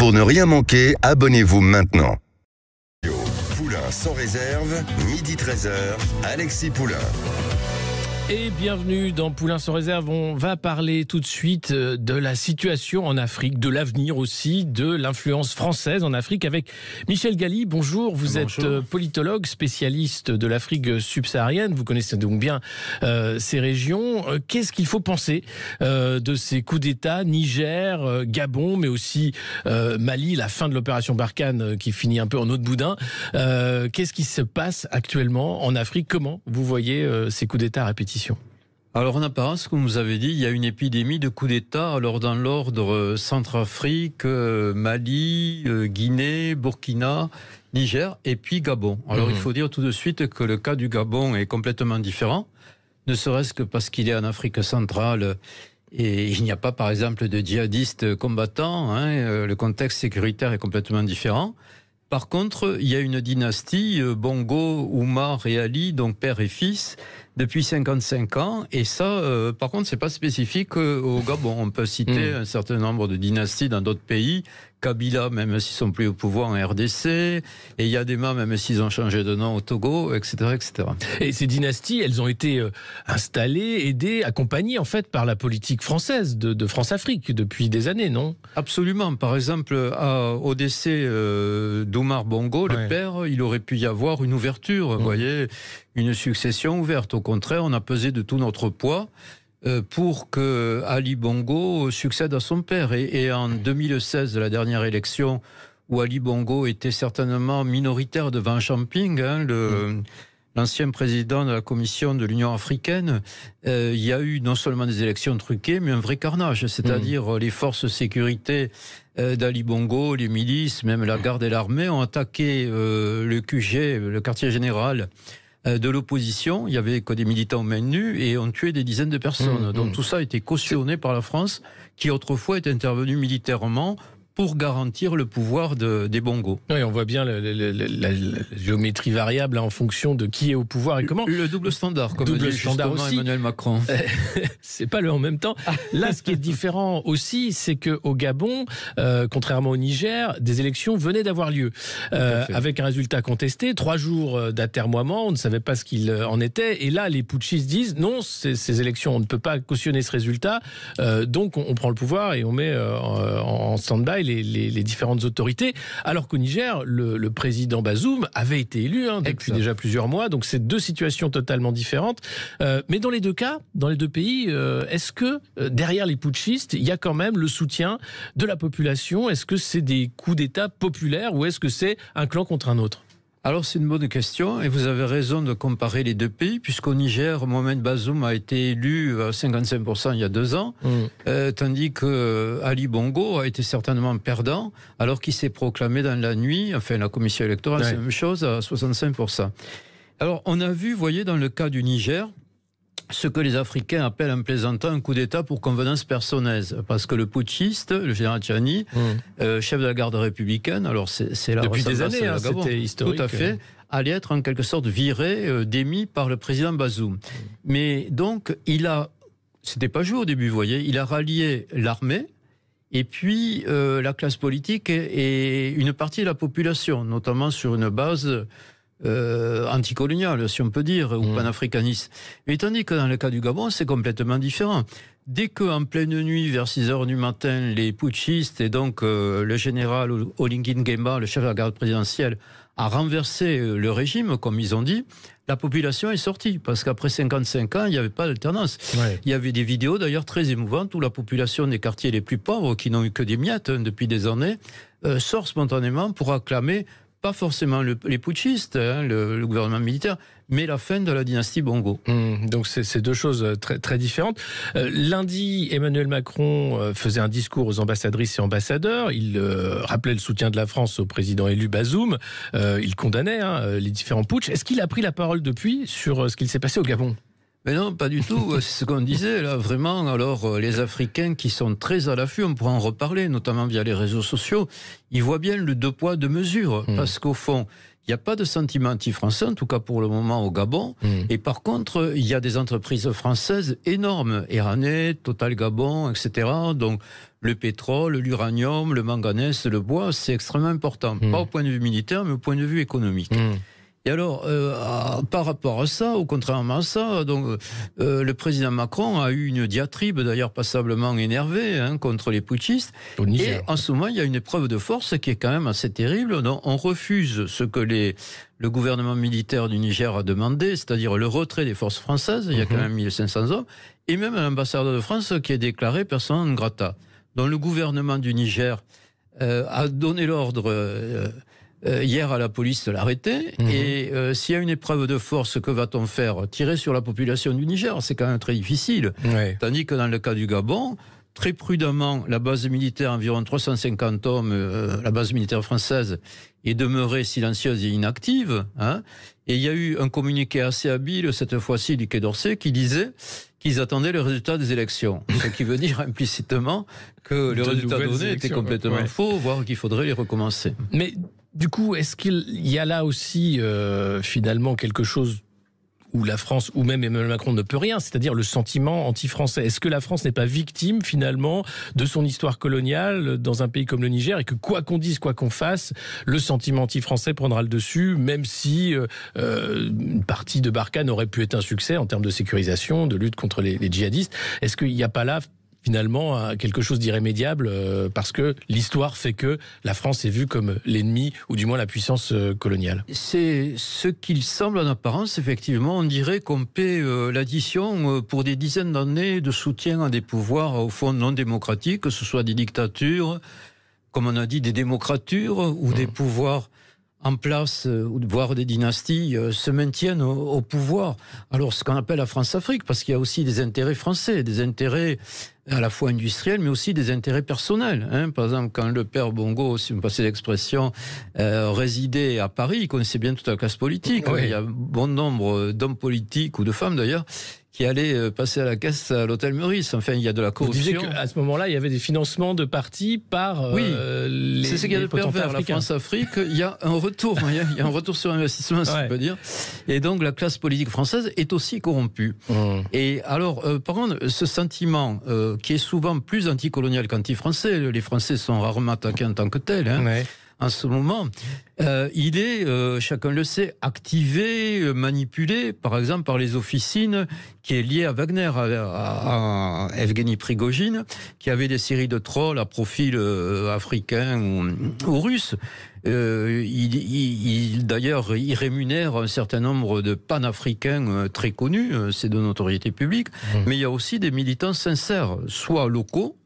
Pour ne rien manquer, abonnez-vous maintenant. Poulain sans réserve, midi 13h, Alexis Poulain. Et bienvenue dans Poulain sans réserve. On va parler tout de suite de la situation en Afrique, de l'avenir aussi, de l'influence française en Afrique avec Michel Galli. Bonjour, vous êtes politologue, spécialiste de l'Afrique subsaharienne. Vous connaissez donc bien ces régions. Qu'est-ce qu'il faut penser de ces coups d'État, Niger, Gabon, mais aussi Mali, la fin de l'opération Barkhane qui finit un peu en eau de boudin. Qu'est-ce qui se passe actuellement en Afrique? Comment vous voyez ces coups d'État à répétition? Alors en apparence, comme vous avez dit, il y a une épidémie de coups d'État alors dans l'ordre Centrafrique, Mali, Guinée, Burkina, Niger et puis Gabon. Alors il faut dire tout de suite que le cas du Gabon est complètement différent, ne serait-ce que parce qu'il est en Afrique centrale et il n'y a pas par exemple de djihadistes combattants, le contexte sécuritaire est complètement différent. Par contre, il y a une dynastie, Bongo, Oumar et Ali, donc père et fils, depuis 55 ans. Et ça, par contre, c'est pas spécifique au Gabon. On peut citer un certain nombre de dynasties dans d'autres pays. Kabila, même s'ils sont plus au pouvoir en RDC. Et Yadema, même s'ils ont changé de nom au Togo, etc., etc. Et ces dynasties, elles ont été installées, aidées, accompagnées, en fait, par la politique française de France-Afrique depuis des années, non? Absolument. Par exemple, au décès d'Oumar Bongo, le père, il aurait pu y avoir une ouverture, vous voyez, une succession ouverte. Au contraire, on a pesé de tout notre poids pour que Ali Bongo succède à son père. Et en 2016, la dernière élection, où Ali Bongo était certainement minoritaire devant Champing, l'ancien président de la Commission de l'Union africaine, il y a eu non seulement des élections truquées, mais un vrai carnage. C'est-à-dire les forces de sécurité d'Ali Bongo, les milices, même la garde et l'armée ont attaqué le QG, le quartier général de l'opposition. Il y avait que des militants main nue et ont tué des dizaines de personnes. Donc tout ça a été cautionné par la France, qui autrefois est intervenue militairement pour garantir le pouvoir des Bongos. Oui, on voit bien la géométrie variable en fonction de qui est au pouvoir et comment. Le double standard, comme double dit standard justement aussi. Emmanuel Macron. C'est pas le en même temps. Là, ce qui est différent aussi, c'est qu'au Gabon, contrairement au Niger, des élections venaient d'avoir lieu. Avec un résultat contesté, 3 jours d'atermoiement, on ne savait pas ce qu'il en était. Et là, les putschistes disent non, ces élections, on ne peut pas cautionner ce résultat. Donc, on prend le pouvoir et on met en stand-by les différentes autorités, alors qu'au Niger, le président Bazoum avait été élu depuis déjà plusieurs mois, donc c'est deux situations totalement différentes. Mais dans les deux cas, dans les deux pays, est-ce que derrière les putschistes, il y a quand même le soutien de la population? Est-ce que c'est des coups d'État populaires ou est-ce que c'est un clan contre un autre? Alors c'est une bonne question et vous avez raison de comparer les deux pays, puisqu'au Niger, Mohamed Bazoum a été élu à 55% il y a 2 ans, tandis que Ali Bongo a été certainement perdant, alors qu'il s'est proclamé dans la nuit, enfin la commission électorale c'est la même chose, à 65%. Alors on a vu, vous voyez, dans le cas du Niger, ce que les Africains appellent en plaisantant un coup d'État pour convenance personnelle. Parce que le putschiste, le général Tchani, chef de la garde républicaine, alors c'est la depuis des années, c'était historique. Tout à fait, allait être en quelque sorte viré, démis par le président Bazoum. Mais donc, c'était pas joué au début, vous voyez, il a rallié l'armée, et puis la classe politique et une partie de la population, notamment sur une base anticoloniale, si on peut dire, ou panafricaniste. Mais tandis que dans le cas du Gabon, c'est complètement différent. Dès qu'en pleine nuit, vers 6 heures du matin, les putschistes et donc le général Oligui Nguema, le chef de la garde présidentielle, a renversé le régime, comme ils ont dit, la population est sortie. Parce qu'après 55 ans, il n'y avait pas d'alternance. Il y avait des vidéos d'ailleurs très émouvantes où la population des quartiers les plus pauvres, qui n'ont eu que des miettes depuis des années, sort spontanément pour acclamer pas forcément les putschistes, le gouvernement militaire, mais la fin de la dynastie Bongo. Donc c'est deux choses très, très différentes. Lundi, Emmanuel Macron faisait un discours aux ambassadrices et ambassadeurs. Il rappelait le soutien de la France au président élu Bazoum. Il condamnait les différents putschs. Est-ce qu'il a pris la parole depuis sur ce qu'il s'est passé au Gabon ? Mais non, pas du tout. C'est ce qu'on disait là, vraiment. Alors, les Africains qui sont très à l'affût, on pourra en reparler, notamment via les réseaux sociaux, ils voient bien le 2 poids, 2 mesures. Parce qu'au fond, Il n'y a pas de sentiment anti-français, en tout cas pour le moment au Gabon. Et par contre, il y a des entreprises françaises énormes, Eramet, Total Gabon, etc. Donc le pétrole, l'uranium, le manganèse, le bois, c'est extrêmement important. Pas au point de vue militaire, mais au point de vue économique. Et alors, par rapport à ça, ou contrairement à ça, donc, le président Macron a eu une diatribe, d'ailleurs passablement énervée, contre les putschistes. Et en ce moment, il y a une épreuve de force qui est quand même assez terrible. Donc, on refuse ce que le gouvernement militaire du Niger a demandé, c'est-à-dire le retrait des forces françaises. Il y a quand même 1500 hommes. Et même l'ambassadeur de France qui est déclaré persona non grata. Donc, le gouvernement du Niger a donné l'ordre... hier à la police de l'arrêter, et s'il y a une épreuve de force, que va-t-on faire? Tirer sur la population du Niger, c'est quand même très difficile. Tandis que dans le cas du Gabon, très prudemment, la base militaire, environ 350 hommes, la base militaire française, est demeurée silencieuse et inactive. Et il y a eu un communiqué assez habile, cette fois-ci du Quai d'Orsay, qui disait qu'ils attendaient le résultat des élections. Ce qui veut dire implicitement que les résultats donnés étaient complètement faux, voire qu'il faudrait les recommencer. Mais du coup, est-ce qu'il y a là aussi finalement quelque chose où la France, ou même Emmanuel Macron ne peut rien, c'est-à-dire le sentiment anti-français? Est-ce que la France n'est pas victime finalement de son histoire coloniale dans un pays comme le Niger, et que quoi qu'on dise, quoi qu'on fasse, le sentiment anti-français prendra le dessus, même si une partie de Barkhane aurait pu être un succès en termes de sécurisation, de lutte contre les djihadistes? Est-ce qu'il n'y a pas là finalement quelque chose d'irrémédiable, parce que l'histoire fait que la France est vue comme l'ennemi, ou du moins la puissance coloniale? C'est ce qu'il semble en apparence, effectivement. On dirait qu'on paie l'addition pour des dizaines d'années de soutien à des pouvoirs au fond non démocratiques, que ce soit des dictatures, comme on a dit, des démocratures, ou des pouvoirs en place, voire des dynasties, se maintiennent au pouvoir. Alors, ce qu'on appelle la France-Afrique, parce qu'il y a aussi des intérêts français, des intérêts à la fois industriels, mais aussi des intérêts personnels. Par exemple, quand le père Bongo, si vous me passez l'expression, résidait à Paris, il connaissait bien toute la classe politique. Il y a bon nombre d'hommes politiques, ou de femmes d'ailleurs, qui allaient passer à la caisse à l'hôtel Meurice. Enfin, il y a de la corruption. Vous disiez qu'à ce moment-là, il y avait des financements de partis par les c'est ce qu'il y a de pervers. La France-Afrique, il y a un retour. Il y a un retour sur investissement, si on peut dire. Et donc, la classe politique française est aussi corrompue. Et alors, par contre, ce sentiment qui est souvent plus anticolonial qu'anti-français, les Français sont rarement attaqués en tant que tels, en ce moment, il est, chacun le sait, activé, manipulé, par exemple, par les officines qui est liée à Wagner, à Evgeny Prigogine, qui avait des séries de trolls à profil africain ou russe. D'ailleurs, il rémunère un certain nombre de panafricains très connus, c'est de notoriété publique, mais il y a aussi des militants sincères, soit locaux,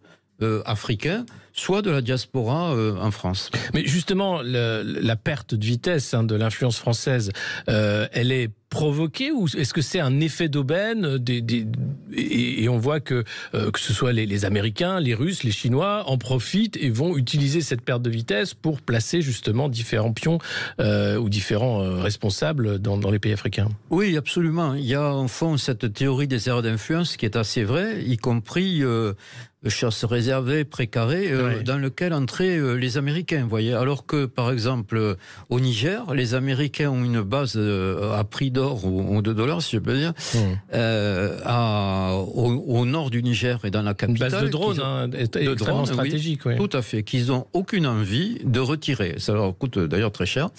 africains, soit de la diaspora en France. Mais justement, la perte de vitesse de l'influence française, elle est provoquée, ou est-ce que c'est un effet d'aubaine et on voit que ce soit les Américains, les Russes, les Chinois en profitent et vont utiliser cette perte de vitesse pour placer justement différents pions ou différents responsables dans les pays africains? Oui, absolument. Il y a en fond cette théorie des aires d'influence qui est assez vraie, y compris chasse réservée, précarée, dans lequel entraient les Américains, voyez. Alors que, par exemple, au Niger, les Américains ont une base à prix d'or ou de dollars, si je peux dire, au nord du Niger et dans la capitale. Une base de drones, extrêmement stratégique. Tout à fait, qu'ils n'ont aucune envie de retirer. Ça leur coûte d'ailleurs très cher.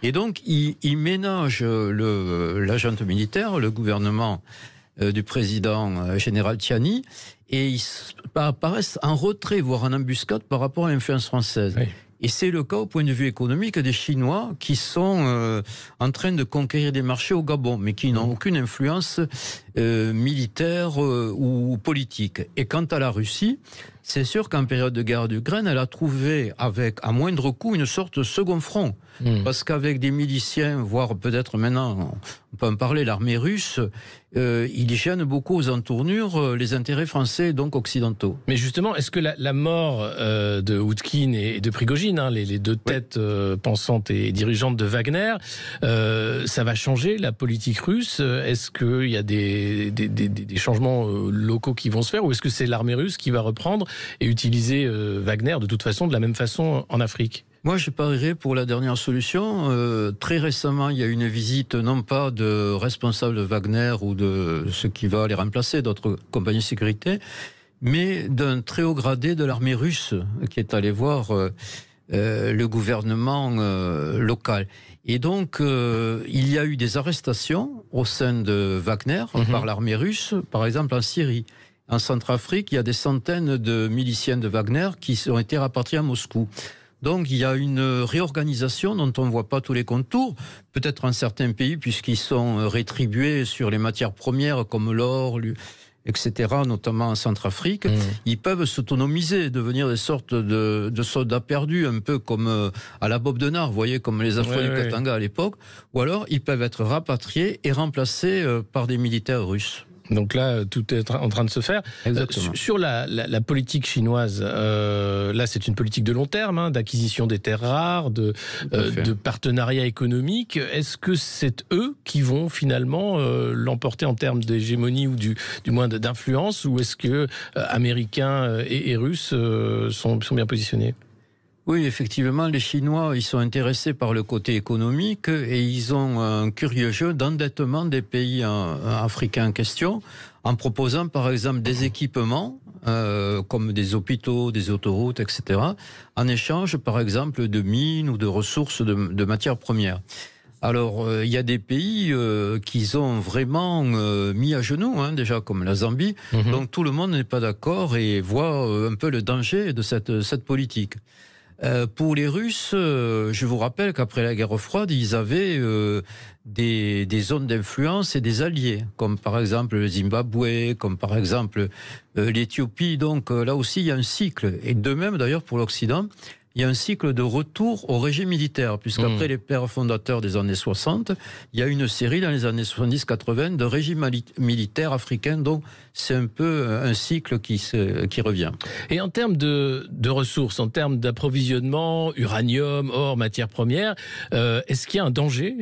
Et donc, ils ménagent l'agent militaire, le gouvernement du président général Tchiani, et ils apparaissent en retrait, voire en embuscade par rapport à l'influence française. Et c'est le cas au point de vue économique des Chinois qui sont en train de conquérir des marchés au Gabon, mais qui n'ont aucune influence militaire ou politique. Et quant à la Russie, c'est sûr qu'en période de guerre d'Ukraine, elle a trouvé, à moindre coût, une sorte de second front. Parce qu'avec des miliciens, voire peut-être maintenant, on peut en parler, l'armée russe, il gêne beaucoup aux entournures les intérêts français, donc occidentaux. Mais justement, est-ce que la mort de Oudkine et de Prigogine, les deux têtes pensantes et dirigeantes de Wagner, ça va changer la politique russe? Est-ce qu'il y a des changements locaux qui vont se faire, ou est-ce que c'est l'armée russe qui va reprendre et utiliser Wagner de toute façon, de la même façon en Afrique? Moi, je parierais pour la dernière solution. Très récemment, il y a eu une visite, non pas de responsables de Wagner ou de ceux qui vont les remplacer, d'autres compagnies de sécurité, mais d'un très haut gradé de l'armée russe qui est allé voir le gouvernement local. Et donc, il y a eu des arrestations au sein de Wagner par l'armée russe, par exemple en Syrie. En Centrafrique, il y a des centaines de miliciens de Wagner qui ont été rapatriés à Moscou. Donc, il y a une réorganisation dont on ne voit pas tous les contours, peut-être en certains pays, puisqu'ils sont rétribués sur les matières premières comme l'or, etc., notamment en Centrafrique. Ils peuvent s'autonomiser, devenir des sortes de soldats perdus, un peu comme à la Bob Denard, vous voyez, comme les Afro du Katanga à l'époque. Ou alors, ils peuvent être rapatriés et remplacés par des militaires russes. Donc là, tout est en train de se faire. Sur la politique chinoise, là, c'est une politique de long terme, d'acquisition des terres rares, de partenariat économique. Est-ce que c'est eux qui vont finalement l'emporter en termes d'hégémonie ou du moins d'influence, ou est-ce que Américains et Russes sont bien positionnés ? Oui, effectivement, les Chinois, ils sont intéressés par le côté économique et ils ont un curieux jeu d'endettement des pays africains en question, en proposant par exemple des équipements comme des hôpitaux, des autoroutes, etc., en échange par exemple de mines ou de ressources de matières premières. Alors, il y a des pays qui ont vraiment mis à genoux, déjà comme la Zambie, donc tout le monde n'est pas d'accord et voit un peu le danger de cette politique. Pour les Russes, je vous rappelle qu'après la guerre froide, ils avaient des zones d'influence et des alliés, comme par exemple le Zimbabwe, comme par exemple l'Éthiopie. Donc là aussi, il y a un cycle. Et de même, d'ailleurs, pour l'Occident, il y a un cycle de retour au régime militaire, puisqu'après les pères fondateurs des années 60, il y a une série dans les années 70-80 de régimes militaires africains, donc c'est un peu un cycle qui revient. Et en termes de ressources, en termes d'approvisionnement, uranium, or, matières premières, est-ce qu'il y a un danger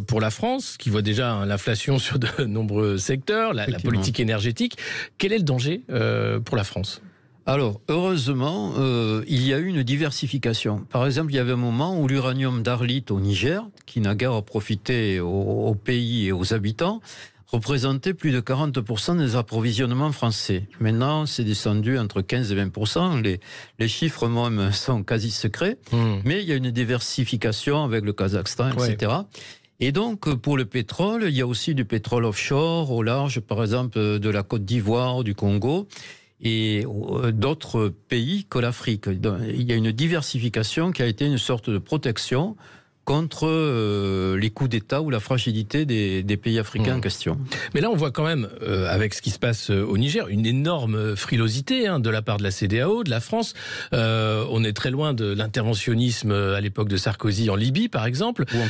pour la France, qui voit déjà l'inflation sur de nombreux secteurs, la politique énergétique? Quel est le danger pour la France ? Alors, heureusement, il y a eu une diversification. Par exemple, il y avait un moment où l'uranium d'Arlit au Niger, qui n'a guère profité au pays et aux habitants, représentait plus de 40% des approvisionnements français. Maintenant, c'est descendu entre 15 et 20%. Les chiffres même sont quasi secrets. Mais il y a une diversification avec le Kazakhstan, etc. Et donc, pour le pétrole, il y a aussi du pétrole offshore, au large, par exemple, de la Côte d'Ivoire, du Congo, et d'autres pays que l'Afrique. Il y a une diversification qui a été une sorte de protection contre les coups d'État ou la fragilité des pays africains en question. Mais là, on voit quand même, avec ce qui se passe au Niger, une énorme frilosité de la part de la CEDEAO, de la France. On est très loin de l'interventionnisme à l'époque de Sarkozy en Libye, par exemple. Ou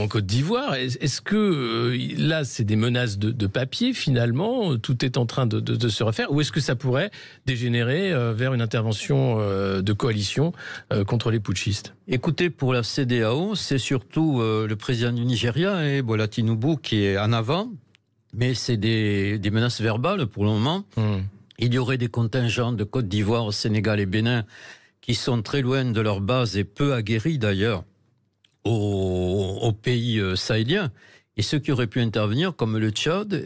en Côte d'Ivoire. Est-ce que là, c'est des menaces de papier, finalement? Tout est en train de se refaire? Ou est-ce que ça pourrait dégénérer vers une intervention de coalition contre les putschistes? Écoutez, pour la CEDEAO, c'est surtout le président du Nigeria, Bola Tinubu, qui est en avant, mais c'est des menaces verbales pour le moment. Il y aurait des contingents de Côte d'Ivoire, Sénégal et Bénin qui sont très loin de leur base et peu aguerris d'ailleurs aux pays sahéliens. Et ceux qui auraient pu intervenir, comme le Tchad,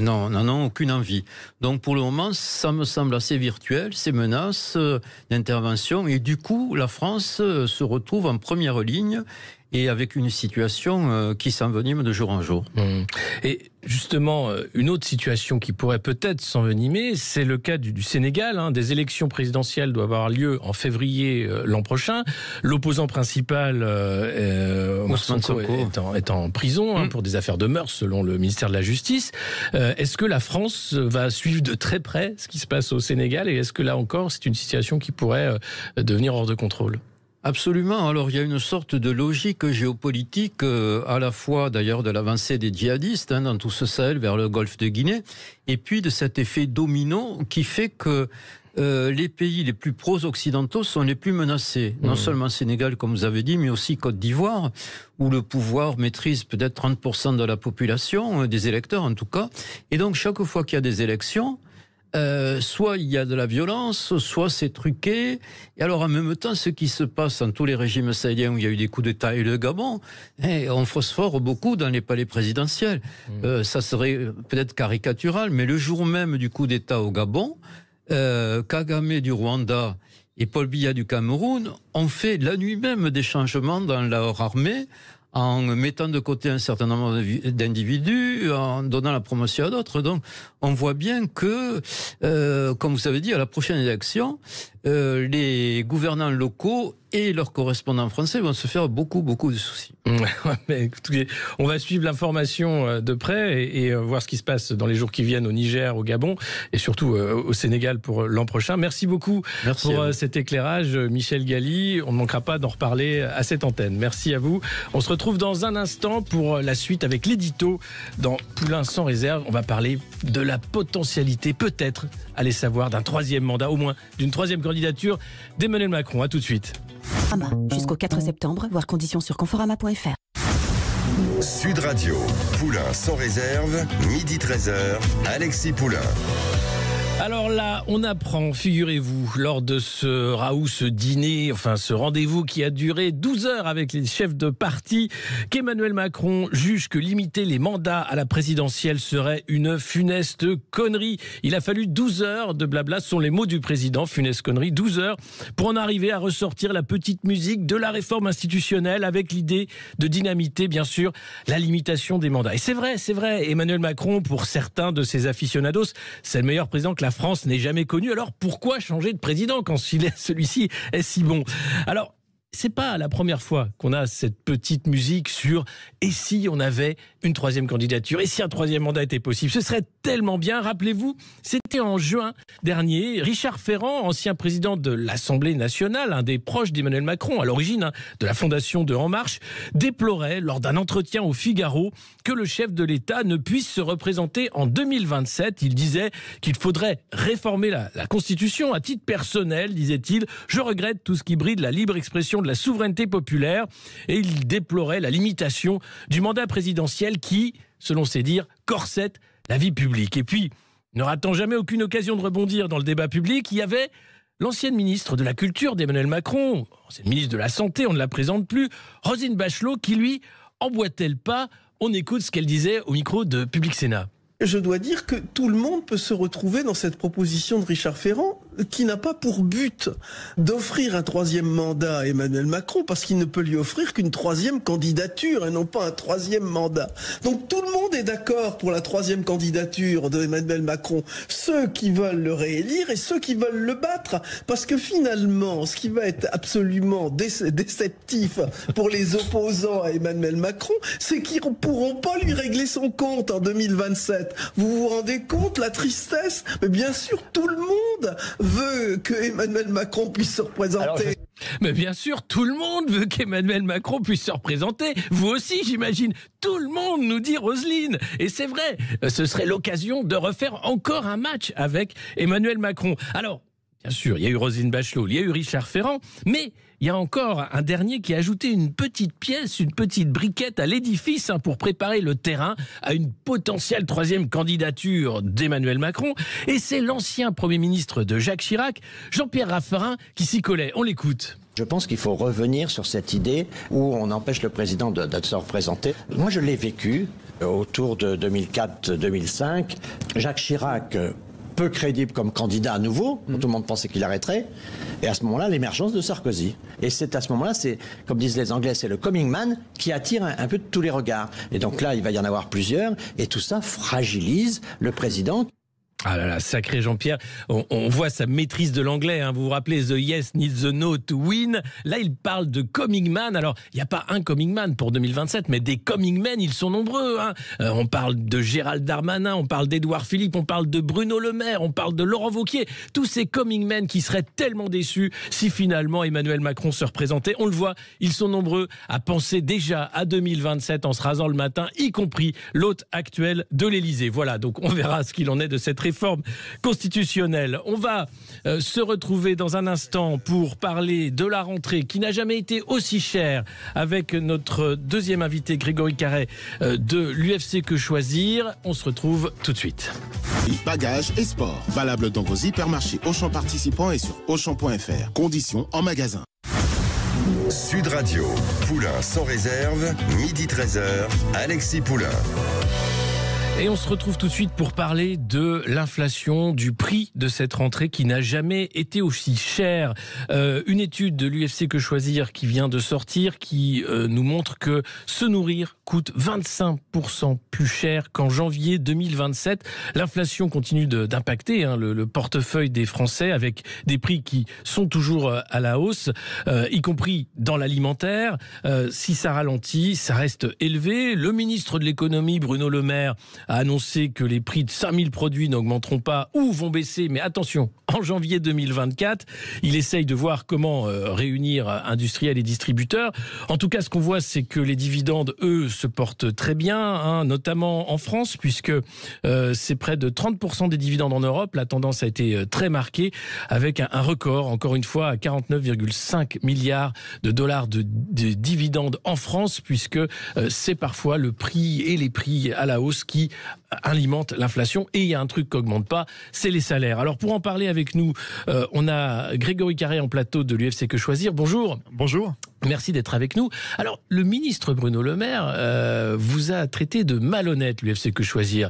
n'en ont aucune envie. Donc pour le moment, ça me semble assez virtuel, ces menaces d'intervention. Et du coup, la France se retrouve en première ligne et avec une situation qui s'envenime de jour en jour. Et justement, une autre situation qui pourrait peut-être s'envenimer, c'est le cas du Sénégal. Des élections présidentielles doivent avoir lieu en février l'an prochain. L'opposant principal, Ousmane Sonko, est en prison pour des affaires de mœurs, selon le ministère de la Justice. Est-ce que la France va suivre de très près ce qui se passe au Sénégal, et est-ce que là encore, c'est une situation qui pourrait devenir hors de contrôle ? Absolument. Alors, il y a une sorte de logique géopolitique, à la fois d'ailleurs de l'avancée des djihadistes dans tout ce Sahel vers le golfe de Guinée, et puis de cet effet domino qui fait que les pays les plus pro-occidentaux sont les plus menacés. Non seulement Sénégal, comme vous avez dit, mais aussi Côte d'Ivoire, où le pouvoir maîtrise peut-être 30% de la population, des électeurs en tout cas. Et donc, chaque fois qu'il y a des élections, soit il y a de la violence, soit c'est truqué. Et alors en même temps, ce qui se passe dans tous les régimes sahéliens où il y a eu des coups d'État et le Gabon, on phosphore beaucoup dans les palais présidentiels. Ça serait peut-être caricatural, mais le jour même du coup d'État au Gabon, Kagame du Rwanda et Paul Biya du Cameroun ont fait la nuit même des changements dans leur armée, en mettant de côté un certain nombre d'individus, en donnant la promotion à d'autres. Donc, on voit bien que, comme vous avez dit, à la prochaine élection, les gouvernants locaux et leurs correspondants français vont se faire beaucoup de soucis. Mais écoutez, on va suivre l'information de près et voir ce qui se passe dans les jours qui viennent au Niger, au Gabon et surtout au Sénégal pour l'an prochain. Merci beaucoup pour cet éclairage, Michel Galli. On ne manquera pas d'en reparler à cette antenne. Merci à vous. On se retrouve dans un instant pour la suite avec l'édito dans Poulain sans réserve. On va parler de la potentialité, peut-être, allez savoir, d'un troisième mandat, au moins d'une troisième candidature d'Emmanuel Macron. À tout de suite. Jusqu'au 4 septembre, voir conditions sur conforama.fr. Sud Radio, Poulain sans réserve, midi 13h, Alexis Poulain. Alors là, on apprend, figurez-vous, lors de ce raout, ce dîner, enfin ce rendez-vous qui a duré 12 heures avec les chefs de parti, qu'Emmanuel Macron juge que limiter les mandats à la présidentielle serait une funeste connerie. Il a fallu 12 heures de blabla, ce sont les mots du président, funeste connerie, 12 heures pour en arriver à ressortir la petite musique de la réforme institutionnelle avec l'idée de dynamiter, bien sûr, la limitation des mandats. Et c'est vrai, Emmanuel Macron, pour certains de ses aficionados, c'est le meilleur président que la France n'ait jamais connu. Alors pourquoi changer de président quand celui-ci est si bon? Alors, c'est pas la première fois qu'on a cette petite musique sur « et si on avait une troisième candidature, et si un troisième mandat était possible ?» Ce serait tellement bien. Rappelez-vous, c'était en juin dernier, Richard Ferrand, ancien président de l'Assemblée nationale, un des proches d'Emmanuel Macron, à l'origine de la fondation de En Marche, déplorait lors d'un entretien au Figaro que le chef de l'État ne puisse se représenter en 2027. Il disait qu'il faudrait réformer la Constitution. À titre personnel, disait-il, je regrette tout ce qui bride la libre expression de la souveraineté populaire, et il déplorait la limitation du mandat présidentiel qui, selon ses dires, corsette la vie publique. Et puis, ne ratant jamais aucune occasion de rebondir dans le débat public, il y avait l'ancienne ministre de la Culture d'Emmanuel Macron, ancienne ministre de la Santé, on ne la présente plus, Roselyne Bachelot, qui lui emboîtait le pas. On écoute ce qu'elle disait au micro de Public Sénat. Je dois dire que tout le monde peut se retrouver dans cette proposition de Richard Ferrand qui n'a pas pour but d'offrir un troisième mandat à Emmanuel Macron parce qu'il ne peut lui offrir qu'une troisième candidature et non pas un troisième mandat. Donc tout le monde est d'accord pour la troisième candidature de Emmanuel Macron. Ceux qui veulent le réélire et ceux qui veulent le battre. Parce que finalement, ce qui va être absolument déceptif pour les opposants à Emmanuel Macron, c'est qu'ils ne pourront pas lui régler son compte en 2027. Vous vous rendez compte, la tristesse? Mais bien sûr, tout le monde veut que Emmanuel Macron puisse se représenter. Mais bien sûr, tout le monde veut qu'Emmanuel Macron puisse se représenter. Vous aussi, j'imagine. Tout le monde, nous dit Roselyne. Et c'est vrai, ce serait l'occasion de refaire encore un match avec Emmanuel Macron. Alors, bien sûr, il y a eu Roselyne Bachelot, il y a eu Richard Ferrand, mais il y a encore un dernier qui a ajouté une petite pièce, une petite briquette à l'édifice pour préparer le terrain à une potentielle troisième candidature d'Emmanuel Macron. Et c'est l'ancien Premier ministre de Jacques Chirac, Jean-Pierre Raffarin, qui s'y collait. On l'écoute. Je pense qu'il faut revenir sur cette idée où on empêche le président de se représenter. Moi, je l'ai vécu autour de 2004-2005. Jacques Chirac, peu crédible comme candidat à nouveau, tout le monde pensait qu'il arrêterait, et à ce moment-là, l'émergence de Sarkozy. Et c'est à ce moment-là, c'est, comme disent les Anglais, c'est le coming man qui attire un peu de tous les regards. Et donc là, il va y en avoir plusieurs, et tout ça fragilise le président. Ah là là, sacré Jean-Pierre, on voit sa maîtrise de l'anglais, Vous vous rappelez The Yes Needs the No to Win. Là, il parle de coming man. Alors, il n'y a pas un coming man pour 2027, mais des coming men, ils sont nombreux. On parle de Gérald Darmanin, on parle d'Édouard Philippe, on parle de Bruno Le Maire, on parle de Laurent Wauquiez. Tous ces coming men qui seraient tellement déçus si finalement Emmanuel Macron se représentait. On le voit, ils sont nombreux à penser déjà à 2027 en se rasant le matin, y compris l'hôte actuel de l'Élysée. Voilà, donc on verra ce qu'il en est de cette réforme réforme constitutionnelle. On va se retrouver dans un instant pour parler de la rentrée qui n'a jamais été aussi chère avec notre deuxième invité Grégory Carré de l'UFC Que Choisir. On se retrouve tout de suite. Bagages et sport, valable dans vos hypermarchés Auchan participants et sur Auchan.fr. Conditions en magasin. Sud Radio, Poulain sans réserve, midi 13h, Alexis Poulain. Et on se retrouve tout de suite pour parler de l'inflation, du prix de cette rentrée qui n'a jamais été aussi cher. Une étude de l'UFC Que Choisir qui vient de sortir qui nous montre que se nourrir coûte 25% plus cher qu'en janvier 2027. L'inflation continue d'impacter le portefeuille des Français avec des prix qui sont toujours à la hausse, y compris dans l'alimentaire. Si ça ralentit, ça reste élevé. Le ministre de l'économie, Bruno Le Maire, a annoncé que les prix de 5000 produits n'augmenteront pas ou vont baisser, mais attention, en janvier 2024. Il essaye de voir comment réunir industriels et distributeurs. En tout cas, ce qu'on voit, c'est que les dividendes, eux, se portent très bien, notamment en France, puisque c'est près de 30% des dividendes en Europe. La tendance a été très marquée, avec un record, encore une fois, à 49,5 milliards de dollars de dividendes en France, puisque c'est parfois le prix et les prix à la hausse qui alimente l'inflation. Et il y a un truc qui n'augmente pas, c'est les salaires. Alors pour en parler avec nous, on a Grégory Carré en plateau de l'UFC Que Choisir. Bonjour. Bonjour. Merci d'être avec nous. Alors, le ministre Bruno Le Maire vous a traité de malhonnête, l'UFC Que Choisir.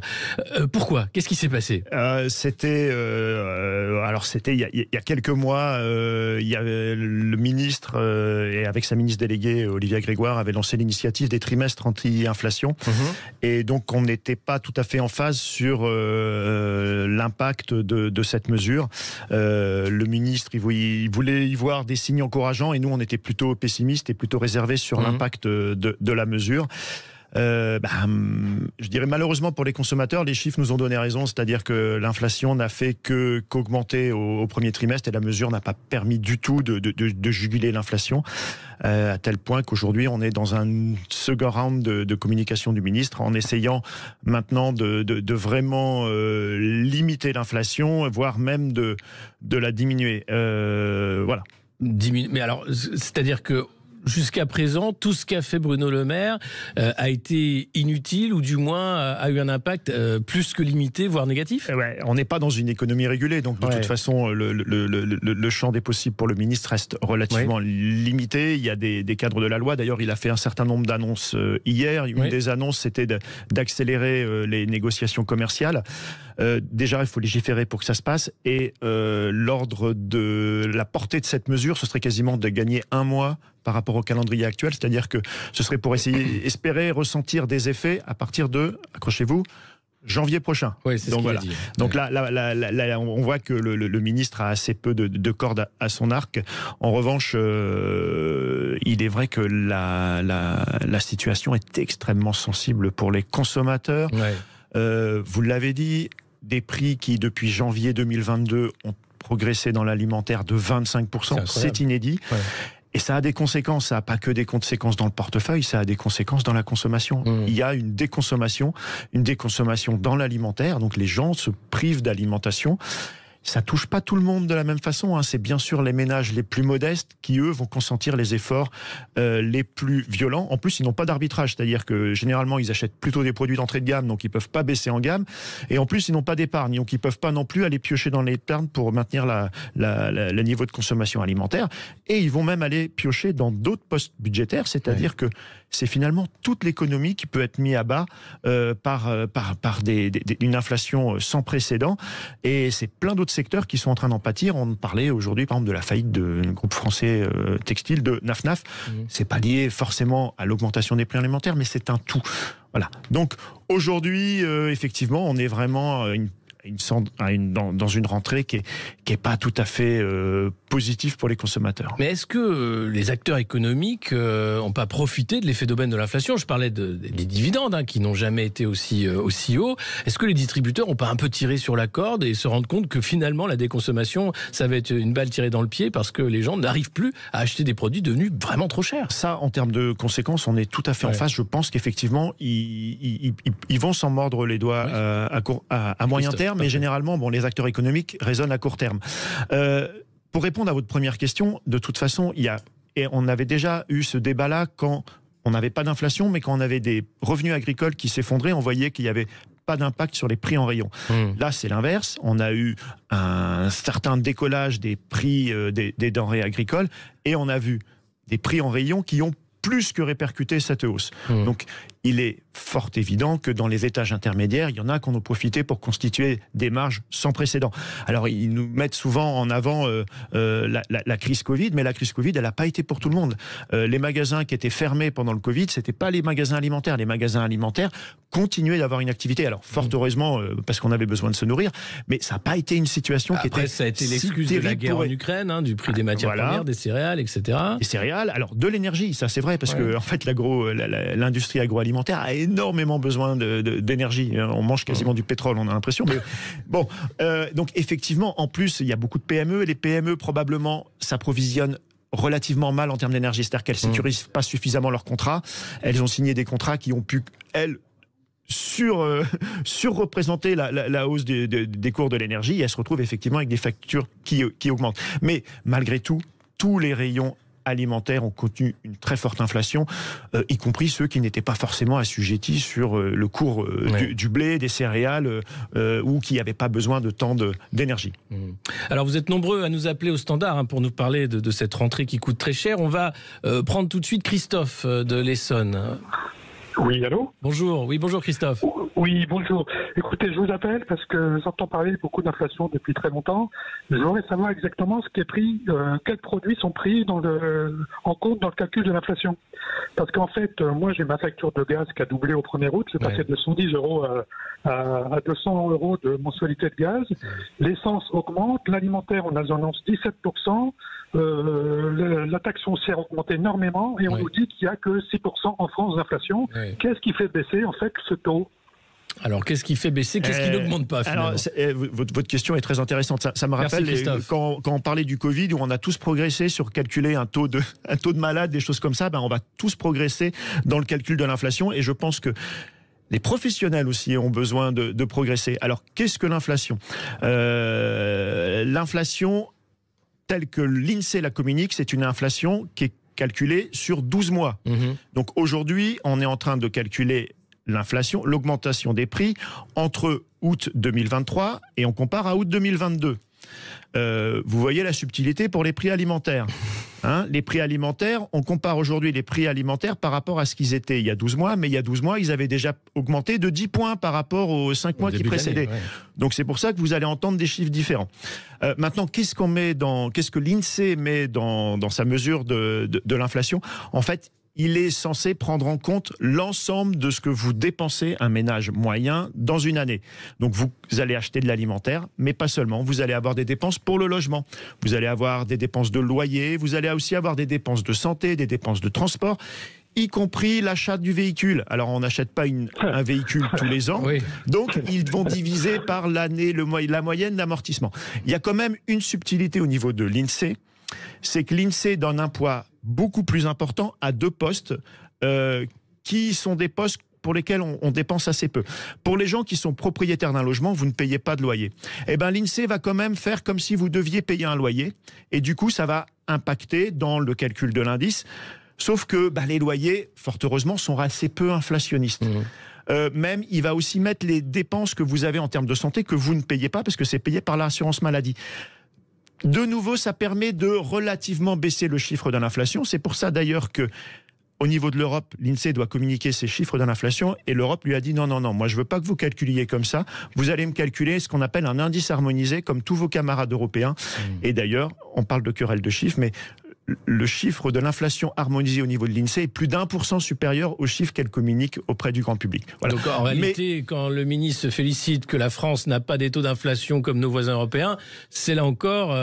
Pourquoi ? Qu'est-ce qui s'est passé ? C'était il y a quelques mois, il y avait le ministre et avec sa ministre déléguée Olivia Grégoire avait lancé l'initiative des trimestres anti-inflation. Et donc on n'était pas tout à fait en phase sur l'impact de cette mesure. Le ministre il voulait y voir des signes encourageants et nous on était plutôt pessimistes et plutôt réservé sur l'impact de la mesure. Je dirais malheureusement pour les consommateurs, les chiffres nous ont donné raison, c'est-à-dire que l'inflation n'a fait qu'augmenter au premier trimestre et la mesure n'a pas permis du tout de juguler l'inflation, à tel point qu'aujourd'hui on est dans un second round de communication du ministre en essayant maintenant de vraiment limiter l'inflation, voire même de la diminuer. Voilà. Mais alors, c'est-à-dire que jusqu'à présent, tout ce qu'a fait Bruno Le Maire a été inutile ou du moins a eu un impact plus que limité, voire négatif ? Ouais, on n'est pas dans une économie régulée, donc de toute façon, le champ des possibles pour le ministre reste relativement limité. Il y a des cadres de la loi. D'ailleurs, il a fait un certain nombre d'annonces hier. Une des annonces, c'était d'accélérer les négociations commerciales. Déjà, il faut légiférer pour que ça se passe. Et l'ordre de la portée de cette mesure, ce serait quasiment de gagner un mois par rapport au calendrier actuel, c'est-à-dire que ce serait pour espérer ressentir des effets à partir de, accrochez-vous, janvier prochain. Oui, c'est donc ce qu'il voilà. a dit. Donc là, on voit que le ministre a assez peu de cordes à son arc. En revanche, il est vrai que la situation est extrêmement sensible pour les consommateurs. Vous l'avez dit, des prix qui depuis janvier 2022 ont progressé dans l'alimentaire de 25%, c'est inédit. Et ça a des conséquences, ça n'a pas que des conséquences dans le portefeuille, ça a des conséquences dans la consommation. Il y a une déconsommation dans l'alimentaire, donc les gens se privent d'alimentation. Ça touche pas tout le monde de la même façon, hein. C'est bien sûr les ménages les plus modestes qui, eux, vont consentir les efforts les plus violents. En plus, ils n'ont pas d'arbitrage, c'est-à-dire que généralement, ils achètent plutôt des produits d'entrée de gamme, donc ils peuvent pas baisser en gamme. Et en plus, ils n'ont pas d'épargne, donc ils peuvent pas non plus aller piocher dans l'épargne pour maintenir le niveau de consommation alimentaire. Et ils vont même aller piocher dans d'autres postes budgétaires, c'est-à-dire que c'est finalement toute l'économie qui peut être mise à bas par une inflation sans précédent. Et c'est plein d'autres secteurs qui sont en train d'en pâtir. On parlait aujourd'hui, par exemple, de la faillite du groupe français textile de Naf-Naf. C'est pas lié forcément à l'augmentation des prix alimentaires, mais c'est un tout. Voilà. Donc aujourd'hui, effectivement, on est vraiment dans une rentrée qui est pas tout à fait positive pour les consommateurs. Mais est-ce que les acteurs économiques n'ont pas profité de l'effet d'aubaine de l'inflation ? Je parlais des dividendes qui n'ont jamais été aussi hauts. Est-ce que les distributeurs n'ont pas un peu tiré sur la corde et se rendent compte que finalement la déconsommation, ça va être une balle tirée dans le pied parce que les gens n'arrivent plus à acheter des produits devenus vraiment trop chers ? Ça, en termes de conséquences, on est tout à fait en face. Je pense qu'effectivement, ils vont s'en mordre les doigts à moyen terme. terme, mais généralement, bon, les acteurs économiques raisonnent à court terme. Pour répondre à votre première question, de toute façon, et on avait déjà eu ce débat-là quand on n'avait pas d'inflation, mais quand on avait des revenus agricoles qui s'effondraient, on voyait qu'il y avait pas d'impact sur les prix en rayon. Là, c'est l'inverse. On a eu un certain décollage des prix des denrées agricoles et on a vu des prix en rayon qui ont plus que répercuté cette hausse. Donc, il est fort évident que dans les étages intermédiaires, il y en a qui en ont profité pour constituer des marges sans précédent. Alors, ils nous mettent souvent en avant la crise Covid, mais la crise Covid, elle n'a pas été pour tout le monde. Les magasins qui étaient fermés pendant le Covid, ce n'étaient pas les magasins alimentaires. Les magasins alimentaires continuaient d'avoir une activité. Alors, fort heureusement, parce qu'on avait besoin de se nourrir, mais ça n'a pas été une situation qui était... Après, ça a été l'excuse de la guerre en Ukraine, du prix des matières premières, des céréales, etc. Des céréales, alors de l'énergie, ça c'est vrai, parce que en fait, l'industrie agroalimentaire a énormément besoin d'énergie. On mange quasiment du pétrole, on a l'impression. Mais bon, donc effectivement, en plus, il y a beaucoup de PME. Et les PME, probablement, s'approvisionnent relativement mal en termes d'énergie. C'est-à-dire qu'elles ne sécurisent pas suffisamment leurs contrats. Elles ont signé des contrats qui ont pu, elles, surreprésenter la hausse des cours de l'énergie. Et elles se retrouvent effectivement avec des factures qui augmentent. Mais malgré tout, tous les rayons alimentaires ont connu une très forte inflation, y compris ceux qui n'étaient pas forcément assujettis sur le cours du blé, des céréales, ou qui n'avaient pas besoin de tant d'énergie. Alors vous êtes nombreux à nous appeler au standard pour nous parler de cette rentrée qui coûte très cher. On va prendre tout de suite Christophe de l'Essonne. Oui, allô ? Bonjour, oui, bonjour Christophe. Oui, bonjour. Écoutez, je vous appelle parce que j'entends parler beaucoup d'inflation depuis très longtemps. Je voudrais savoir exactement ce qui est pris, quels produits sont pris en compte dans le calcul de l'inflation. Parce qu'en fait, moi j'ai ma facture de gaz qui a doublé au 1er août, c'est passé de 110 € à 200 € de mensualité de gaz. L'essence augmente, l'alimentaire on annonce 17%, la taxe foncière augmente énormément et on nous dit qu'il n'y a que 6% en France d'inflation. Qu'est-ce qui fait baisser en fait ce taux ? Alors, qu'est-ce qui fait baisser ? Qu'est-ce qui n'augmente pas finalement ? Alors, votre question est très intéressante. Ça me rappelle quand on parlait du Covid, où on a tous progressé sur calculer un taux de malade, des choses comme ça. On va tous progresser dans le calcul de l'inflation. Et je pense que les professionnels aussi ont besoin de progresser. Alors, qu'est-ce que l'inflation ? L'inflation, telle que l'INSEE la communique, c'est une inflation qui est calculée sur 12 mois. Donc aujourd'hui, on est en train de calculer l'inflation, l'augmentation des prix entre août 2023 et on compare à août 2022. Vous voyez la subtilité pour les prix alimentaires. Les prix alimentaires, on compare aujourd'hui les prix alimentaires par rapport à ce qu'ils étaient il y a 12 mois, mais il y a 12 mois, ils avaient déjà augmenté de 10 points par rapport aux 5 mois qui précédaient. Donc c'est pour ça que vous allez entendre des chiffres différents. Maintenant, qu'est-ce que l'INSEE met dans sa mesure de l'inflation ? En fait, il est censé prendre en compte l'ensemble de ce que vous dépensez un ménage moyen dans une année. Donc vous allez acheter de l'alimentaire, mais pas seulement. Vous allez avoir des dépenses pour le logement. Vous allez avoir des dépenses de loyer. Vous allez aussi avoir des dépenses de santé, des dépenses de transport, y compris l'achat du véhicule. Alors on n'achète pas un véhicule tous les ans. Donc ils vont diviser par l'année, la moyenne d'amortissement. Il y a quand même une subtilité au niveau de l'INSEE. C'est que l'INSEE donne un poids beaucoup plus important à 2 postes qui sont des postes pour lesquels on dépense assez peu. Pour les gens qui sont propriétaires d'un logement, vous ne payez pas de loyer. Eh bien, l'INSEE va quand même faire comme si vous deviez payer un loyer. Et du coup, ça va impacter dans le calcul de l'indice. Sauf que les loyers, fort heureusement, sont assez peu inflationnistes. Même, il va aussi mettre les dépenses que vous avez en termes de santé que vous ne payez pas parce que c'est payé par l'assurance maladie. De nouveau, ça permet de relativement baisser le chiffre de l'inflation. C'est pour ça d'ailleurs que, au niveau de l'Europe, l'INSEE doit communiquer ses chiffres de l'inflation et l'Europe lui a dit non, moi je veux pas que vous calculiez comme ça. Vous allez me calculer ce qu'on appelle un indice harmonisé comme tous vos camarades européens. Et d'ailleurs, on parle de querelle de chiffres, mais le chiffre de l'inflation harmonisée au niveau de l'INSEE est plus d'1% supérieur au chiffre qu'elle communique auprès du grand public. Voilà. Donc en réalité, quand le ministre se félicite que la France n'a pas des taux d'inflation comme nos voisins européens, c'est là encore...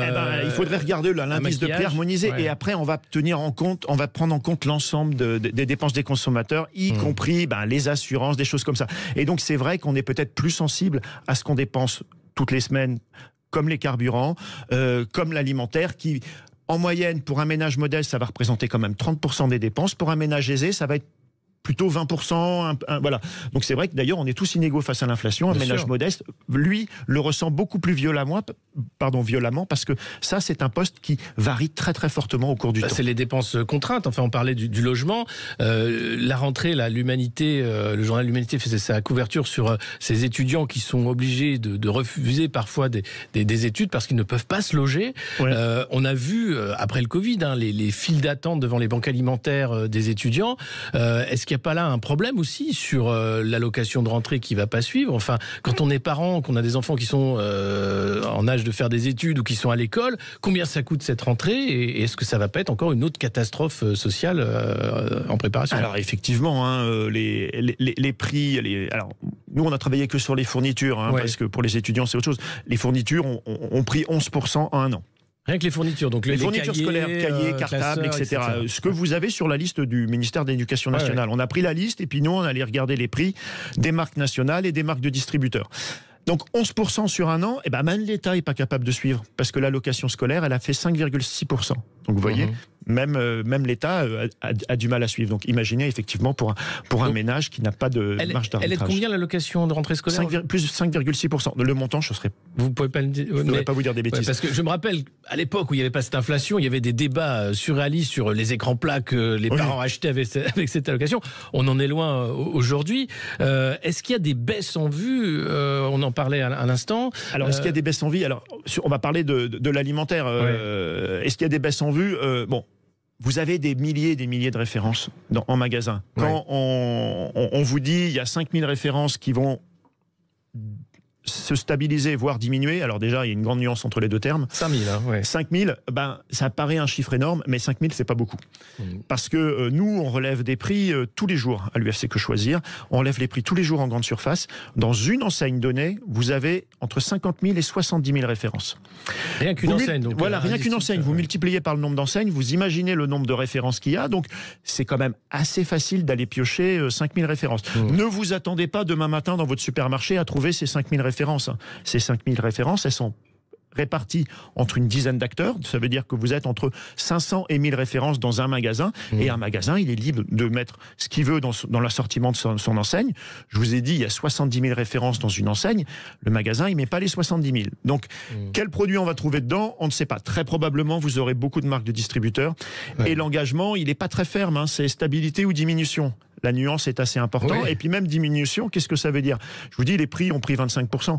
il faudrait regarder l'indice de prix harmonisé et après on va prendre en compte l'ensemble des dépenses des consommateurs, y compris les assurances, des choses comme ça. Et donc c'est vrai qu'on est peut-être plus sensible à ce qu'on dépense toutes les semaines, comme les carburants, comme l'alimentaire, qui... En moyenne, pour un ménage modeste, ça va représenter quand même 30% des dépenses. Pour un ménage aisé, ça va être plutôt 20%. Voilà. Donc c'est vrai que d'ailleurs, on est tous inégaux face à l'inflation. Un ménage modeste, lui, le ressent beaucoup plus violemment, parce que ça, c'est un poste qui varie très très fortement au cours du temps. C'est les dépenses contraintes. Enfin, on parlait du logement. La rentrée, l'Humanité, le journal L'Humanité faisait sa couverture sur ces étudiants qui sont obligés de refuser parfois des études parce qu'ils ne peuvent pas se loger. Ouais. On a vu, après le Covid, les files d'attente devant les banques alimentaires des étudiants. Est-ce qu'il n'y a pas là un problème aussi sur l'allocation de rentrée qui ne va pas suivre? Enfin, quand on est parent, qu'on a des enfants qui sont en âge de faire des études ou qui sont à l'école, combien ça coûte cette rentrée et est-ce que ça ne va pas être encore une autre catastrophe sociale en préparation? Alors effectivement, les prix... Alors, nous, on a travaillé que sur les fournitures, parce que pour les étudiants, c'est autre chose. Les fournitures ont pris 11% en un an. Rien que les fournitures, donc les fournitures scolaires, cahiers, cartables, etc. Ce que vous avez sur la liste du ministère de l'Éducation nationale. On a pris la liste et puis nous, on allait regarder les prix des marques nationales et des marques de distributeurs. Donc 11% sur un an, même l'État n'est pas capable de suivre, parce que l'allocation scolaire, elle a fait 5,6%. Donc vous voyez, même l'État a du mal à suivre. Donc imaginez effectivement pour un ménage qui n'a pas de marge d'arbitrage. Elle est de combien l'allocation de rentrée scolaire? Plus 5,6%. Le montant, je serais... Vous pouvez pas le dire. Je ne devrais pas vous dire des bêtises. Parce que je me rappelle, à l'époque où il n'y avait pas cette inflation, il y avait des débats surréalistes sur les écrans plats que les parents achetaient avec cette allocation. On en est loin aujourd'hui. Est-ce qu'il y a des baisses en vue? On en parlait à l'instant. Alors, est-ce qu'il y a des baisses en vue? Alors, on va parler de l'alimentaire. Est-ce qu'il y a des baisses en vue? Bon. Vous avez des milliers et des milliers de références en magasin. Quand on vous dit il y a 5000 références qui vont se stabiliser, voire diminuer, alors déjà, il y a une grande nuance entre les deux termes. 5000, 5000, ça paraît un chiffre énorme, mais 5000, c'est pas beaucoup. Parce que nous, on relève des prix tous les jours à l'UFC Que Choisir. On relève les prix tous les jours en grande surface. Dans une enseigne donnée, vous avez entre 50 000 et 70 000 références. Rien qu'une enseigne. Donc voilà, rien qu'une enseigne. Vous multipliez par le nombre d'enseignes, vous imaginez le nombre de références qu'il y a. Donc, c'est quand même assez facile d'aller piocher 5000 références. Ne vous attendez pas demain matin dans votre supermarché à trouver ces 5000 références. Ces 5000 références, elles sont réparties entre une dizaine d'acteurs. Ça veut dire que vous êtes entre 500 et 1000 références dans un magasin. Et un magasin, il est libre de mettre ce qu'il veut dans l'assortiment de son enseigne. Je vous ai dit, il y a 70 000 références dans une enseigne. Le magasin, il ne met pas les 70 000. Donc, quel produit on va trouver dedans? On ne sait pas. Très probablement, vous aurez beaucoup de marques de distributeurs. Et l'engagement, il n'est pas très ferme. C'est stabilité ou diminution. La nuance est assez importante. Et puis même diminution, qu'est-ce que ça veut dire? Je vous dis, les prix ont pris 25%.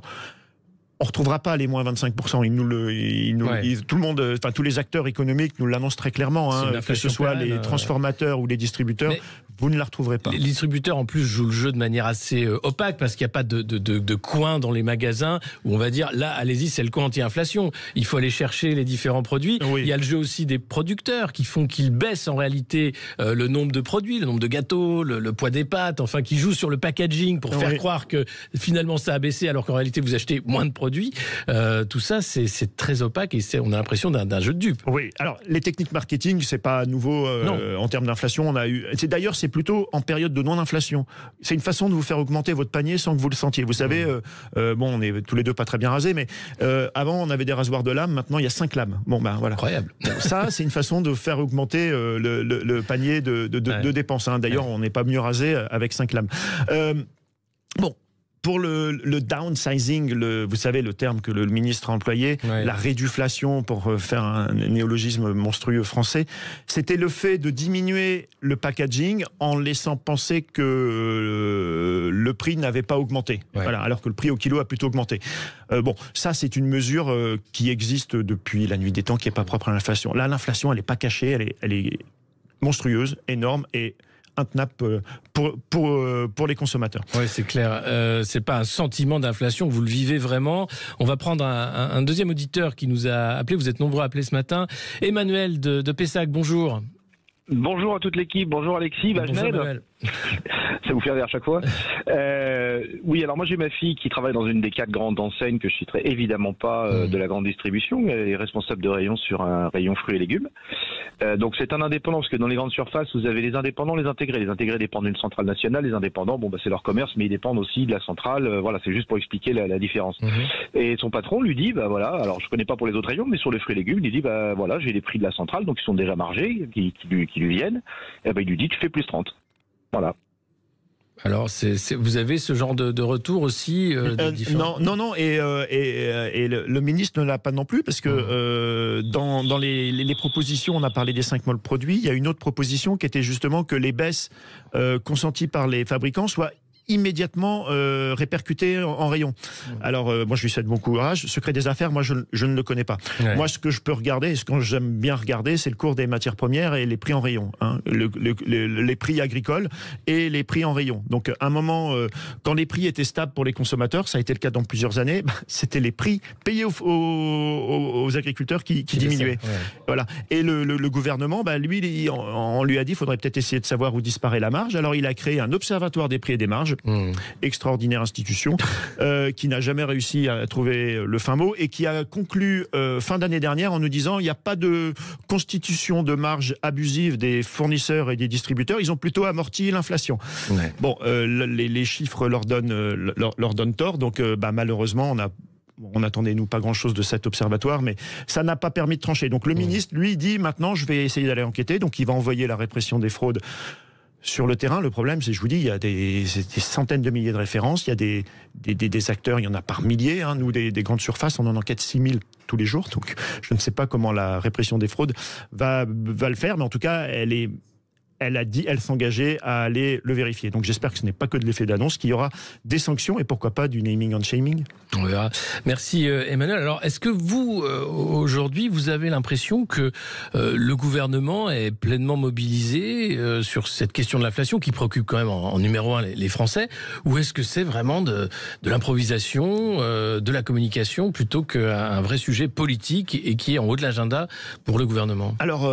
On ne retrouvera pas les moins 25%. Tout le monde, enfin tous les acteurs économiques nous l'annoncent très clairement. Que ce soit les transformateurs ou les distributeurs, vous ne la retrouverez pas. Les distributeurs, en plus, jouent le jeu de manière assez opaque parce qu'il n'y a pas de coin dans les magasins où on va dire, là, allez-y, c'est le coin anti-inflation. Il faut aller chercher les différents produits. Il y a le jeu aussi des producteurs qui font qu'ils baissent en réalité le nombre de produits, le nombre de gâteaux, le poids des pâtes, enfin, qui jouent sur le packaging pour faire croire que finalement ça a baissé alors qu'en réalité vous achetez moins de produits. Tout ça, c'est très opaque et on a l'impression d'un jeu de dupes. Oui, alors les techniques marketing, c'est pas nouveau en termes d'inflation. D'ailleurs, c'est plutôt en période de non-inflation. C'est une façon de vous faire augmenter votre panier sans que vous le sentiez. Vous savez, on est tous les deux pas très bien rasés, mais avant on avait des rasoirs de lames, maintenant il y a 5 lames. Voilà. Incroyable. Ça, c'est une façon de faire augmenter le panier de dépenses. D'ailleurs, on n'est pas mieux rasé avec 5 lames. Pour le downsizing, vous savez le terme que le ministre a employé, la réduflation pour faire un néologisme monstrueux français, c'était le fait de diminuer le packaging en laissant penser que le prix n'avait pas augmenté, alors que le prix au kilo a plutôt augmenté. Ça c'est une mesure qui existe depuis la nuit des temps, qui n'est pas propre à l'inflation. Là, l'inflation, elle n'est pas cachée, elle est monstrueuse, énorme et intenable pour les consommateurs. Oui, c'est clair. C'est pas un sentiment d'inflation, vous le vivez vraiment. On va prendre un deuxième auditeur qui nous a appelé. Vous êtes nombreux à appeler ce matin. Emmanuel de Pessac, bonjour. Bonjour à toute l'équipe, bonjour Alexis, bonjour Emmanuel. Ça vous fait rire à chaque fois. Oui, alors moi j'ai ma fille qui travaille dans une des 4 grandes enseignes que je citerai évidemment pas de la grande distribution. Elle est responsable de rayon sur un rayon fruits et légumes. Donc c'est un indépendant, parce que dans les grandes surfaces, vous avez les indépendants, les intégrés. Les intégrés dépendent d'une centrale nationale, les indépendants, c'est leur commerce, mais ils dépendent aussi de la centrale. Voilà, c'est juste pour expliquer la différence. Et son patron lui dit, alors je connais pas pour les autres rayons, mais sur les fruits et légumes, il dit, j'ai les prix de la centrale, donc ils sont déjà margés, qui lui viennent. Et il lui dit, tu fais plus 30. Voilà. Alors, vous avez ce genre de retour aussi Non, et le ministre ne l'a pas non plus, parce que dans les propositions, on a parlé des 5 mois de produits, il y a une autre proposition qui était justement que les baisses consenties par les fabricants soient immédiatement répercuté en rayon. Alors, moi, je lui souhaite bon courage. Secret des affaires, moi, je ne le connais pas. Ouais. Moi, ce que je peux regarder, ce que j'aime bien regarder, c'est le cours des matières premières et les prix en rayon. Hein. Les prix agricoles et les prix en rayon. Donc, à un moment, quand les prix étaient stables pour les consommateurs, ça a été le cas dans plusieurs années, c'était les prix payés aux agriculteurs qui diminuaient. Ouais. Voilà. Et le gouvernement, lui, on lui a dit, il faudrait peut-être essayer de savoir où disparaît la marge. Alors, il a créé un observatoire des prix et des marges. Extraordinaire institution qui n'a jamais réussi à trouver le fin mot et qui a conclu fin d'année dernière en nous disant il n'y a pas de constitution de marge abusive des fournisseurs et des distributeurs, ils ont plutôt amorti l'inflation. Ouais. Bon, les chiffres leur donnent tort, donc malheureusement on n'attendait nous pas grand-chose de cet observatoire, mais ça n'a pas permis de trancher. Donc le ministre, lui, dit maintenant je vais essayer d'aller enquêter, donc il va envoyer la répression des fraudes sur le terrain. Le problème, c'est, je vous dis, il y a des centaines de milliers de références, il y a des acteurs, il y en a par milliers. Hein. Nous, des grandes surfaces, on en enquête 6000 tous les jours. Donc, je ne sais pas comment la répression des fraudes va le faire, mais en tout cas, elle s'engageait à aller le vérifier. Donc j'espère que ce n'est pas que de l'effet d'annonce, qu'il y aura des sanctions et pourquoi pas du naming and shaming. On verra. Merci Emmanuel. Alors est-ce que vous, aujourd'hui, vous avez l'impression que le gouvernement est pleinement mobilisé sur cette question de l'inflation qui préoccupe quand même en numéro 1 les Français, ou est-ce que c'est vraiment de l'improvisation, de la communication, plutôt qu'un vrai sujet politique et qui est en haut de l'agenda pour le gouvernement ? Alors...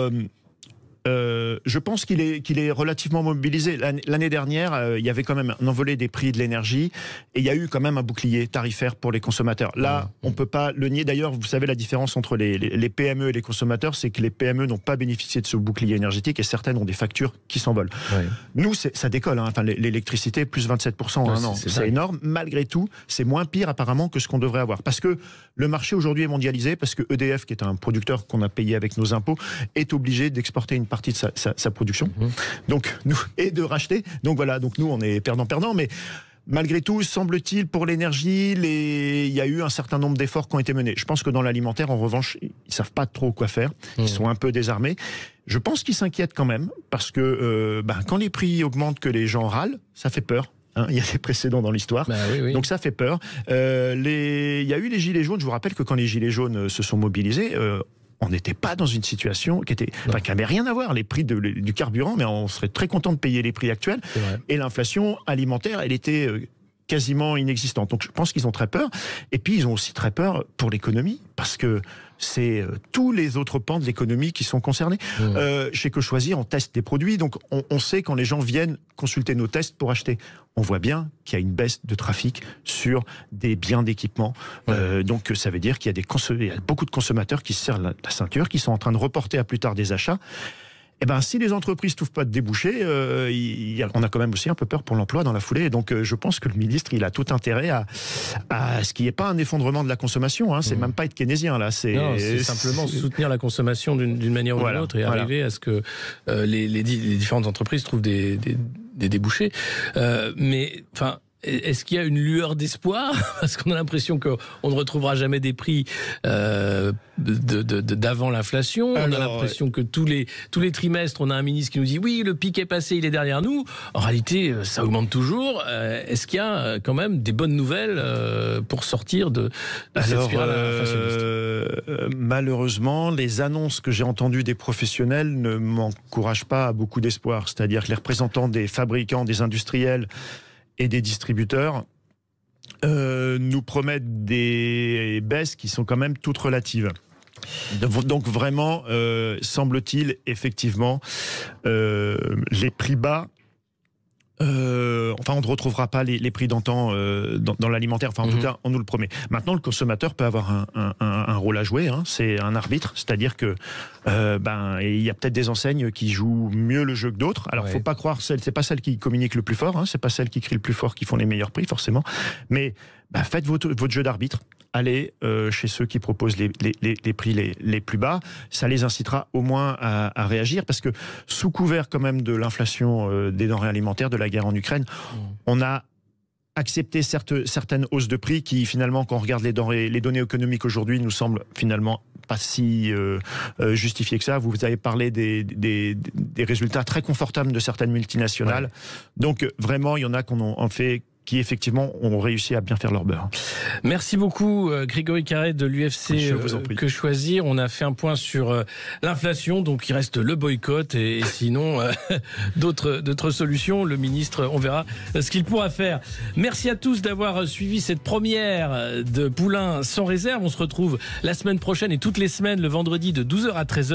je pense qu'il est relativement mobilisé. L'année dernière, il y avait quand même un envolé des prix de l'énergie et il y a eu quand même un bouclier tarifaire pour les consommateurs. Là, on ne peut pas le nier. D'ailleurs, vous savez, la différence entre les PME et les consommateurs, c'est que les PME n'ont pas bénéficié de ce bouclier énergétique et certaines ont des factures qui s'envolent. Ouais. Nous, ça décolle. Hein. Enfin, l'électricité, plus 27% en un an. C'est énorme. Malgré tout, c'est moins pire apparemment que ce qu'on devrait avoir. Parce que le marché aujourd'hui est mondialisé, parce que EDF, qui est un producteur qu'on a payé avec nos impôts, est obligé d'exporter une partie de sa production, donc nous, et de racheter. Donc voilà, donc nous on est perdant-perdant, mais malgré tout, semble-t-il, pour l'énergie, il y a eu un certain nombre d'efforts qui ont été menés. Je pense que dans l'alimentaire, en revanche, ils ne savent pas trop quoi faire. Ils sont un peu désarmés. Je pense qu'ils s'inquiètent quand même, parce que quand les prix augmentent, que les gens râlent, ça fait peur. Hein, il y a des précédents dans l'histoire, oui. Donc ça fait peur. Il y a eu les gilets jaunes. Je vous rappelle que quand les gilets jaunes se sont mobilisés, on n'était pas dans une situation qui n'avait rien à voir. Les prix du carburant, mais on serait très content de payer les prix actuels. Et l'inflation alimentaire, elle était quasiment inexistante. Donc je pense qu'ils ont très peur. Et puis ils ont aussi très peur pour l'économie, parce que c'est tous les autres pans de l'économie qui sont concernés. Chez Que Choisir, on teste des produits, donc on sait quand les gens viennent consulter nos tests pour acheter. On voit bien qu'il y a une baisse de trafic sur des biens d'équipement. Donc ça veut dire qu'il y a beaucoup de consommateurs qui se serrent la ceinture, qui sont en train de reporter à plus tard des achats. Si les entreprises ne trouvent pas de débouchés, on a quand même aussi un peu peur pour l'emploi dans la foulée. Et donc, je pense que le ministre, il a tout intérêt à ce qu'il n'y ait pas un effondrement de la consommation. Hein. C'est même pas être keynésien, là. C'est simplement soutenir la consommation d'une manière ou d'une autre et arriver à ce que les différentes entreprises trouvent des débouchés. Mais, enfin... Est-ce qu'il y a une lueur d'espoir ? Parce qu'on a l'impression qu'on ne retrouvera jamais des prix d'avant l'inflation. On a l'impression que tous les trimestres, on a un ministre qui nous dit « Oui, le pic est passé, il est derrière nous ». En réalité, ça augmente toujours. Est-ce qu'il y a quand même des bonnes nouvelles pour sortir de cette spirale inflationniste ? Malheureusement, les annonces que j'ai entendues des professionnels ne m'encouragent pas à beaucoup d'espoir. C'est-à-dire que les représentants des fabricants, des industriels et des distributeurs nous promettent des baisses qui sont quand même toutes relatives. Donc vraiment, semble-t-il, effectivement, les prix bas, on ne retrouvera pas les prix d'antan dans l'alimentaire, en tout cas, on nous le promet. Maintenant, le consommateur peut avoir un rôle à jouer, hein, c'est un arbitre, c'est-à-dire que il y a peut-être des enseignes qui jouent mieux le jeu que d'autres. Alors, faut pas croire, c'est pas celles qui communiquent le plus fort, hein, c'est pas celles qui crient le plus fort qui font les meilleurs prix, forcément, mais faites votre jeu d'arbitre. aller chez ceux qui proposent les prix les plus bas. Ça les incitera au moins à réagir, parce que sous couvert quand même de l'inflation des denrées alimentaires, de la guerre en Ukraine, on a accepter certaines hausses de prix qui, finalement, quand on regarde les données économiques aujourd'hui, nous semblent finalement pas si justifiées que ça. Vous avez parlé des résultats très confortables de certaines multinationales. Ouais. Donc, vraiment, il y en a qui effectivement ont réussi à bien faire leur beurre. Merci beaucoup Grégory Carré de l'UFC Que Choisir. On a fait un point sur l'inflation, donc il reste le boycott et sinon d'autres solutions. Le ministre, on verra ce qu'il pourra faire. Merci à tous d'avoir suivi cette première de Poulain sans réserve. On se retrouve la semaine prochaine et toutes les semaines le vendredi de 12h à 13h.